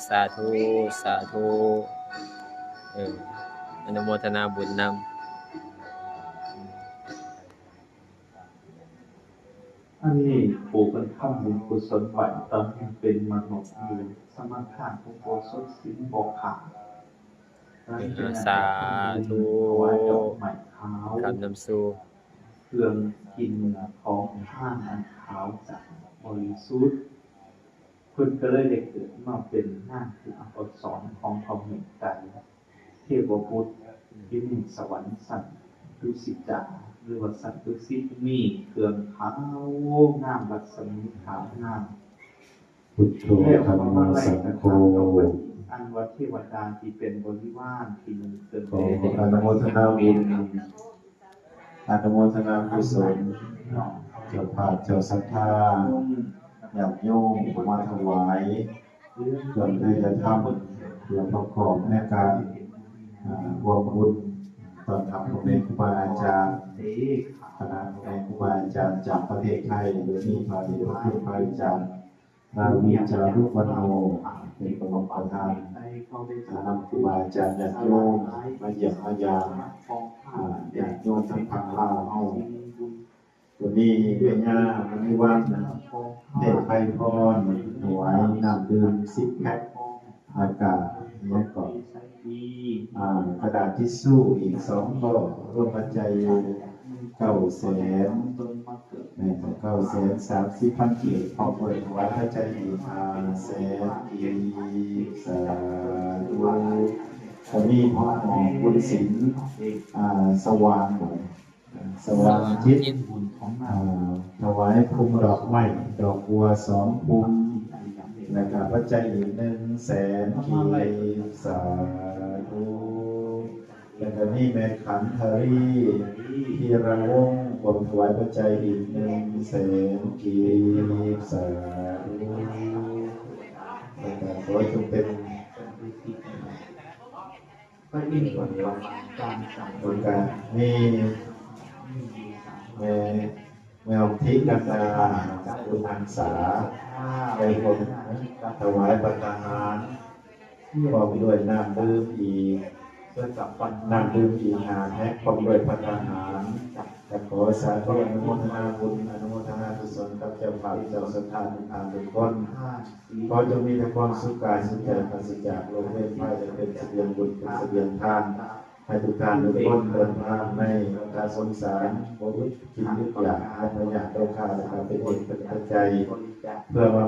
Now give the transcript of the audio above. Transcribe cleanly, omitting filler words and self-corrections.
สาธุสาธุเอออนุโมทนาบุญนำอันนี้ปู่เป็นข้ามบุญกุศลไหวตอนยังเป็นมนุษย์อยู่สมาทานพระโพธิ์สิงห์บอกขาดสาธุ ถวายดอกไม้ขาว คำนำสู่ เครื่องกินของท่านอันขาวจากบริสุทธิ์คุณก็เลยได้เกิดมาเป็นหน้าคืออักษรของพระเมตไตรเทพบุตรที่มีสวรรค์สันตุสิจาหรือว่าสันตุสิมีเครื่องขาวงามรัศมีขาวงาม พุทโธธัมโมสังโฆอันวัดเทวดาที่เป็นบริวารที่มีเกิด ขออนุโมทนาบุญอนุโมทนากุศลเจ้าภาพเจ้าศรัทธาญาติโยมมาถวายเครื่องได้จะทำเพื่อประกอบในการรวมบุญตอนทำของครูบาอาจารย์คณะของครูบาอาจารย์จากประเทศไทยโดยมีพระเดชพระคุณพระอาจารย์ราวีจารุวรรณโนเป็นประธานนำครูบาอาจารย์ญาติโยมมาเยี่ยมมายามญาติโยมทั้งภาคลาวเฮาวันนี้เป็นงานวันนี้วันเด็กไพพรถวายน้ำดื่ม10 แพ็คอากาศเนี่ยก่อนกระดาษทิชชู่อีก2 ก็ร่วมปัจจัย900,000930,000 กีบพอเปิดถวายพระใจอีก500,000 กีบสาธุขอมีพระหอมบุญศิลป์สว่างทิศถวายภูมิดอกไม้ดอกบัว2 ภูมินะครับพระใจอีก100,000 กีบสาธุแล้วก็นี่แม่ขันธรีธีระวงศ์ผมถวายพระใจอีก100,000 กีบสาธุแล้วก็ขอจงเป็นก็ยิ่งกว่าการสั่ง โดยการนี่แมวทิกันดาคุณอังสาไปผมถวายปัตตาหารพร้อมด้วยน้ำดื่มอีกน้ำดื่มอีก5 แพ็คพร้อมด้วยปัตตาหารและขอสาธุอนุโมทนาบุญอนุโมทนากุศลกับเจ้าภาพเจ้าศรัทธาทุกท่านทุกคนขอจงมีแต่ความสุขกายสุขใจปราศจากโรคเวรภัยจะเป็นเสบียงบุญเป็นเสบียงทานให้ทุกท่านทุกคนเดินทางในการสงสารบริจิตวิทยาให้พยาโลกาและการเป็นเหตุเป็นปัจจัยเพื่อมา